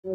कई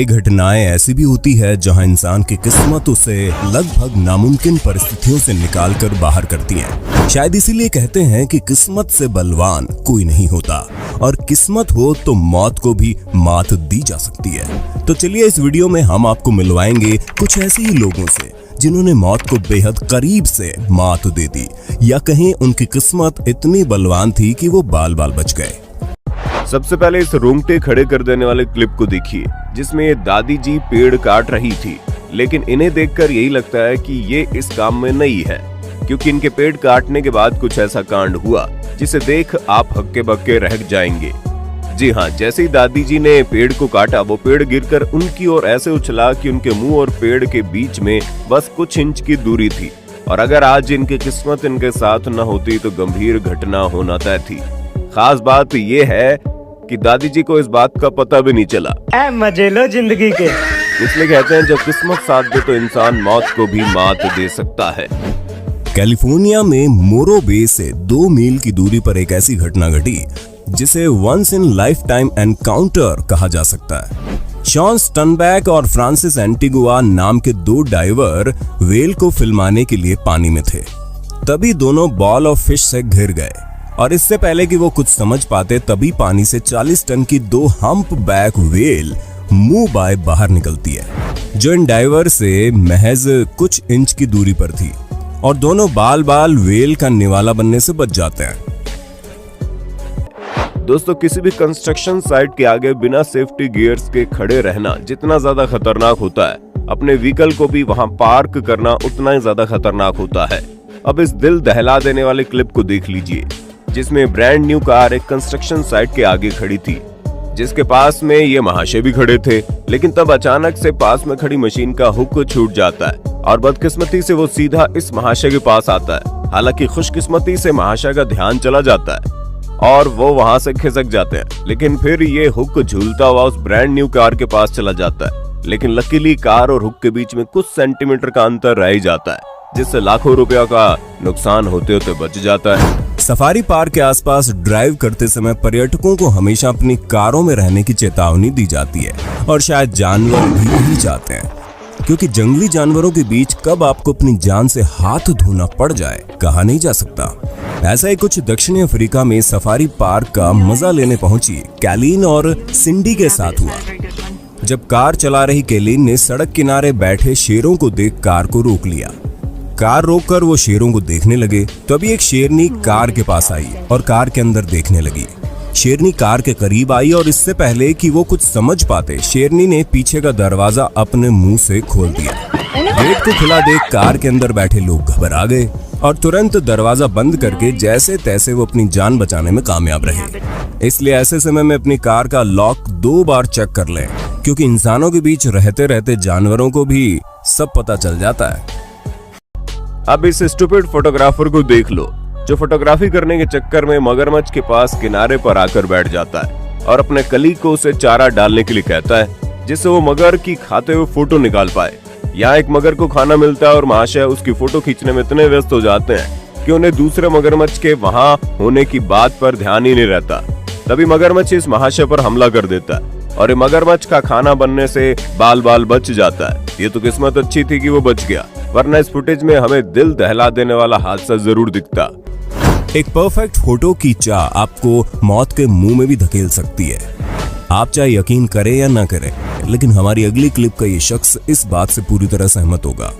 घटनाएं ऐसी भी होती है जहां इंसान की किस्मत उसे लगभग नामुमकिन परिस्थितियों से निकालकर बाहर करती है। शायद इसीलिए कहते हैं कि किस्मत से बलवान कोई नहीं होता और किस्मत हो तो मौत को भी मात दी जा सकती है। तो चलिए इस वीडियो में हम आपको मिलवाएंगे कुछ ऐसे ही लोगों से जिन्होंने मौत को बेहद करीब से मात दे दी, या कहीं उनकी किस्मत इतनी बलवान थी कि वो बाल बाल बच गए। सबसे पहले इस रोंगटे खड़े कर देने वाले क्लिप को देखिए, जिसमें ये दादी जी पेड़ काट रही थी, लेकिन इन्हें देखकर यही लगता है कि ये इस काम में नई है, क्योंकि इनके पेड़ काटने के बाद कुछ ऐसा कांड हुआ जिसे देख आप हक्के बक्के रह जाएंगे। जी हाँ, जैसे ही दादी जी ने पेड़ को काटा, वो पेड़ गिरकर उनकी ओर ऐसे उछला कि उनके मुंह और पेड़ के बीच में बस कुछ इंच की दूरी थी। और अगर आज इनकी किस्मत इनके साथ न होती तो गंभीर घटना होना तय थी। खास बात ये है कि दादी जी को इस बात का पता भी नहीं चला। मजे लो जिंदगी के। इसलिए कहते हैं जब किस्मत साथ दे तो इंसान मौत को भी मात दे सकता है। कैलिफोर्निया में मोरो बे से 2 मील की दूरी पर एक ऐसी घटना घटी जिसे once in lifetime encounter कहा जा सकता है। शॉन स्टनबैक और फ्रांसिस एंटिगुआ नाम के 2 डाइवर व्हेल को फिल्माने के लिए पानी में थे। तभी दोनों बॉल ऑफ फिश से घिर गए और इससे पहले कि वो कुछ समझ पाते तभी पानी से 40 टन की 2 हम्प बैक व्हेल मुंह बाय बाहर निकलती है, जो इन डाइवर से महज कुछ इंच की दूरी पर थी, और दोनों बाल बाल व्हेल का निवाला बनने से बच जाते हैं। दोस्तों, किसी भी कंस्ट्रक्शन साइट के आगे बिना सेफ्टी गियर्स के खड़े रहना जितना ज्यादा खतरनाक होता है, अपने व्हीकल को भी वहां पार्क करना उतना ही ज्यादा खतरनाक होता है। अब इस दिल दहला देने वाले क्लिप को देख लीजिए, जिसमें ब्रांड न्यू कार एक कंस्ट्रक्शन साइट के आगे खड़ी थी, जिसके पास में ये महाशय भी खड़े थे। लेकिन तब अचानक से पास में खड़ी मशीन का हुक छूट जाता है और बदकिस्मती से वो सीधा इस महाशय के पास आता है। हालांकि खुशकिस्मती से महाशय का ध्यान चला जाता है और वो वहां से खिसक जाते हैं, लेकिन फिर ये हुक झूलता हुआ उस ब्रांड न्यू कार के पास चला जाता है। लेकिन लकीली कार और हुक के बीच में कुछ सेंटीमीटर का अंतर रह ही जाता है, जिससे लाखों रुपया का नुकसान होते होते बच जाता है। सफारी पार्क के आसपास ड्राइव करते समय पर्यटकों को हमेशा अपनी कारों में रहने की चेतावनी दी जाती है, और शायद जानवर भी यही चाहते हैं, क्योंकि जंगली जानवरों के बीच कब आपको अपनी जान से हाथ धोना पड़ जाए कहा नहीं जा सकता। ऐसा ही कुछ दक्षिणी अफ्रीका में सफारी पार्क का मजा लेने पहुंची कैलीन और सिंडी के साथ हुआ। जब कार चला रही कैलीन ने सड़क किनारे बैठे शेरों को देख कार को रोक लिया। कार रोककर वो शेरों को देखने लगे। तभी एक शेरनी कार के पास आई और कार के अंदर देखने लगी। शेरनी कार के करीब आई और इससे पहले कि वो कुछ समझ पाते, शेरनी ने पीछे का दरवाजा अपने मुंह से खोल दिया। गेट को खुला देख कार के अंदर बैठे लोग घबरा गए और तुरंत दरवाजा बंद करके जैसे तैसे वो अपनी जान बचाने में कामयाब रहे। इसलिए ऐसे समय में अपनी कार का लॉक 2 बार चेक कर लें, क्योंकि इंसानों के बीच रहते रहते जानवरों को भी सब पता चल जाता है। अब इस स्टूपिड फोटोग्राफर को देख लो, जो फोटोग्राफी करने के चक्कर में मगरमच्छ के पास किनारे पर आकर बैठ जाता है और अपने कलीग को उसे चारा डालने के लिए कहता है, जिससे वो मगर की खाते हुए फोटो निकाल पाए। यहाँ एक मगर को खाना मिलता है और महाशय उसकी फोटो खींचने में इतने व्यस्त हो जाते हैं कि उन्हें दूसरे मगरमच्छ के वहाँ होने की बात पर ध्यान ही नहीं रहता। तभी मगरमच्छ इस महाशय पर हमला कर देता है और ये मगरमच्छ का खाना बनने से बाल बाल बच जाता है। ये तो किस्मत अच्छी थी कि वो बच गया, वरना इस फुटेज में हमें दिल दहला देने वाला हादसा जरूर दिखता। एक परफेक्ट फोटो की चाह आपको मौत के मुंह में भी धकेल सकती है। आप चाहे यकीन करें या ना करें, लेकिन हमारी अगली क्लिप का ये शख्स इस बात से पूरी तरह सहमत होगा।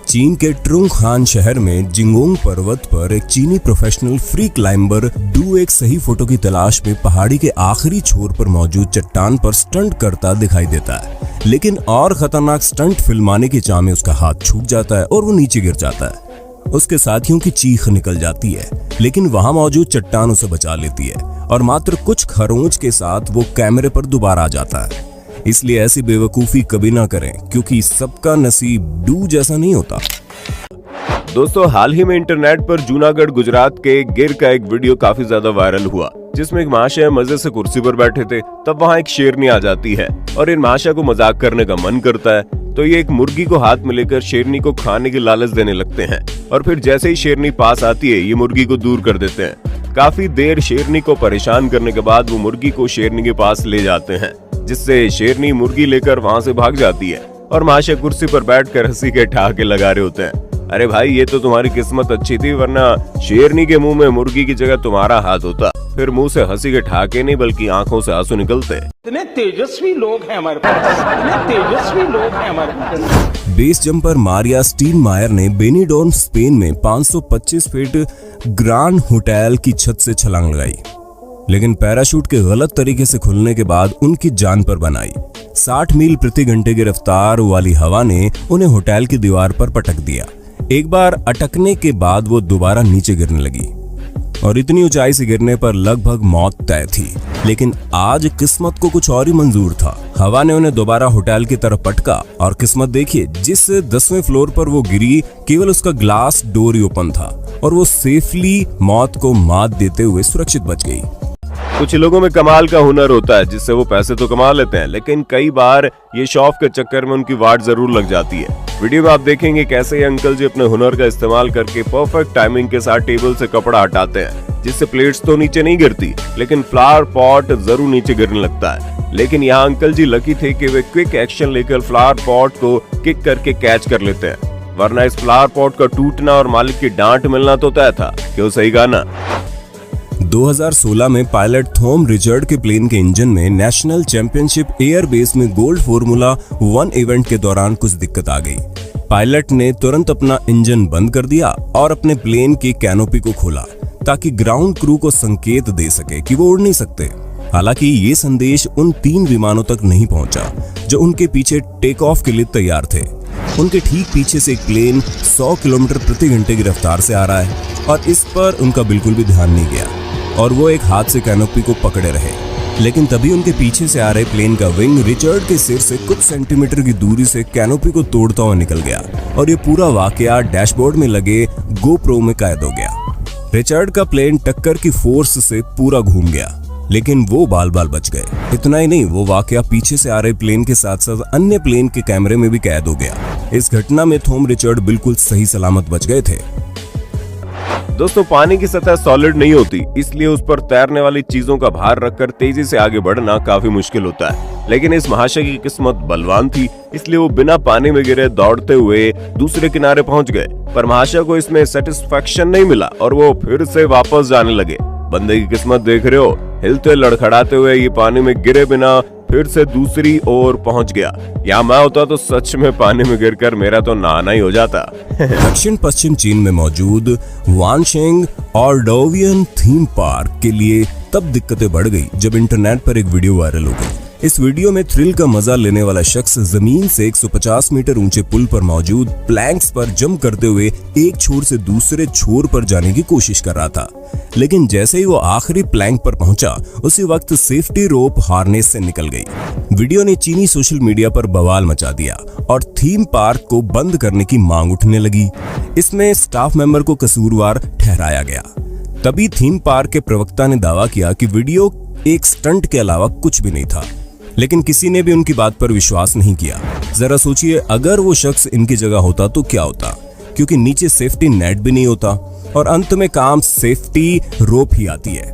चीन के ट्रुंगहान शहर में जिंगोंग पर्वत पर एक चीनी प्रोफेशनल फ्री क्लाइंबर डू एक सही फोटो की तलाश में पहाड़ी के आखिरी छोर पर मौजूद चट्टान पर स्टंट करता दिखाई देता है। लेकिन और खतरनाक स्टंट फिल्माने की चाह में उसका हाथ छूट जाता है और वो नीचे गिर जाता है। उसके साथियों की चीख निकल जाती है, लेकिन वहां मौजूद चट्टान उसे बचा लेती है और मात्र कुछ खरोंच के साथ वो कैमरे पर दोबारा आ जाता है। इसलिए ऐसी बेवकूफी कभी ना करें, क्योंकि सबका नसीब डू जैसा नहीं होता। दोस्तों, हाल ही में इंटरनेट पर जूनागढ़ गुजरात के गिर का एक वीडियो काफी ज्यादा वायरल हुआ, जिसमें एक महाशय मजे से कुर्सी पर बैठे थे। तब वहाँ एक शेरनी आ जाती है और इन महाशय को मजाक करने का मन करता है, तो ये एक मुर्गी को हाथ में लेकर शेरनी को खाने की लालच देने लगते हैं और फिर जैसे ही शेरनी पास आती है ये मुर्गी को दूर कर देते हैं। काफी देर शेरनी को परेशान करने के बाद वो मुर्गी को शेरनी के पास ले जाते हैं, जिससे शेरनी मुर्गी लेकर वहाँ से भाग जाती है और महाशय कुर्सी पर बैठकर हंसी के ठहाके लगा रहे होते हैं। अरे भाई, ये तो तुम्हारी किस्मत अच्छी थी, वरना शेरनी के मुंह में मुर्गी की जगह तुम्हारा हाथ होता। फिर मुंह से हंसी के ठहाके नहीं बल्कि आंखों से आंसू निकलते। इतने तेजस्वी लोग हैं हमारे पास, इतने तेजस्वी लोग हैं हमारे पास। बेस जंपर मारिया स्टीनमायर ने बेनिडोन स्पेन में 525 फीट ग्रांड होटल की छत से छलांग लगाई, लेकिन पैराशूट के गलत तरीके से खुलने के बाद उनकी जान पर बन आई। 60 मील प्रति घंटे की रफ्तार वाली हवा ने उन्हें होटल की दीवार पर पटक दिया। एक बार अटकने के बाद वो दोबारा नीचे गिरने लगी और इतनी ऊंचाई से गिरने पर लगभग मौत तय थी। लेकिन आज किस्मत को कुछ और ही मंजूर था। हवा ने उन्हें दोबारा होटल की तरफ पटका और किस्मत देखिए, जिस 10वें फ्लोर पर वो गिरी केवल उसका ग्लास डोर ही ओपन था और वो सेफली मौत को मात देते हुए सुरक्षित बच गई। कुछ लोगों में कमाल का हुनर होता है जिससे वो पैसे तो कमा लेते हैं, लेकिन कई बार ये शौक के चक्कर में उनकी वाट जरूर लग जाती है। वीडियो में आप देखेंगे कैसे ये अंकल जी अपने हुनर का इस्तेमाल करके परफेक्ट टाइमिंग के साथ टेबल से कपड़ा हटाते हैं, जिससे प्लेट्स तो नीचे नहीं गिरती लेकिन फ्लावर पॉट जरूर नीचे गिरने लगता है। लेकिन यहाँ अंकल जी लकी थे कि वे क्विक एक्शन लेकर फ्लावर पॉट को किक करके कैच कर लेते हैं, वरना इस फ्लावर पॉट का टूटना और मालिक की डांट मिलना तो तय था। क्यों सही गाना। 2016 में पायलट थॉम रिचर्ड के प्लेन के इंजन में नेशनल चैंपियनशिप एयर बेस में गोल्ड फॉर्मूला 1 इवेंट के दौरान कुछ दिक्कत आ गई। पायलट ने तुरंत अपना इंजन बंद कर दिया और अपने प्लेन की कैनोपी को खोला ताकि ग्राउंड क्रू को संकेत दे सके कि वो उड़ नहीं सकते। हालांकि ये संदेश उन 3 विमानों तक नहीं पहुंचा जो उनके पीछे टेक ऑफ के लिए तैयार थे। उनके ठीक पीछे से एक प्लेन 100 किलोमीटर प्रति घंटे की रफ्तार से आ रहा है और इस पर उनका बिल्कुल भी ध्यान नहीं गया और वो एक हाथ से कैनोपी को पकड़े रहे। लेकिन तभी उनके पीछे से आ रहे प्लेन का विंग रिचर्ड के सिर से कुछ सेंटीमीटर की दूरी से कैनोपी को तोड़ता हुआ निकल गया और ये पूरा वाकया डैशबोर्ड में लगे गोप्रो में कैद हो गया। रिचर्ड का प्लेन टक्कर की फोर्स से पूरा घूम गया, लेकिन वो बाल बाल बच गए। इतना ही नहीं, वो वाकया पीछे से आ रहे प्लेन के साथ साथ अन्य प्लेन के कैमरे में भी कैद हो गया। इस घटना में थॉम रिचर्ड बिल्कुल सही सलामत बच गए थे। दोस्तों, पानी की सतह सॉलिड नहीं होती, इसलिए उस पर तैरने वाली चीजों का भार रखकर तेजी से आगे बढ़ना काफी मुश्किल होता है। लेकिन इस महाशय की किस्मत बलवान थी, इसलिए वो बिना पानी में गिरे दौड़ते हुए दूसरे किनारे पहुंच गए। पर महाशय को इसमें सेटिस्फेक्शन नहीं मिला और वो फिर से वापस जाने लगे। बंदे की किस्मत देख रहे हो, हिलते लड़खड़ाते हुए ये पानी में गिरे बिना फिर से दूसरी ओर पहुंच गया। यहाँ मैं होता तो सच में पानी में गिरकर मेरा तो नहाना ही हो जाता। दक्षिण पश्चिम चीन में मौजूद वानशेंग ऑर्डोवियन थीम पार्क के लिए तब दिक्कतें बढ़ गई जब इंटरनेट पर एक वीडियो वायरल हो गई। इस वीडियो में थ्रिल का मजा लेने वाला शख्स जमीन से 150 मीटर ऊंचे पुल पर मौजूद प्लैंक्स पर जंप करते हुए एक छोर से दूसरे छोर पर जाने की कोशिश कर रहा था। लेकिन जैसे ही वो आखिरी प्लैंक पर पहुंचा, उसी वक्त सेफ्टी रोप हार्नेस से निकल गई। वीडियो ने चीनी सोशल मीडिया पर बवाल मचा दिया और थीम पार्क को बंद करने की मांग उठने लगी। इसमें स्टाफ मेंबर को कसूरवार ठहराया गया। तभी थीम पार्क के प्रवक्ता ने दावा किया कि वीडियो एक स्टंट के अलावा कुछ भी नहीं था, लेकिन किसी ने भी उनकी बात पर विश्वास नहीं किया। जरा सोचिए, अगर वो शख्स इनकी जगह होता तो क्या होता, क्योंकि नीचे सेफ्टी नेट भी नहीं होता और अंत में काम सेफ्टी रोप ही आती है।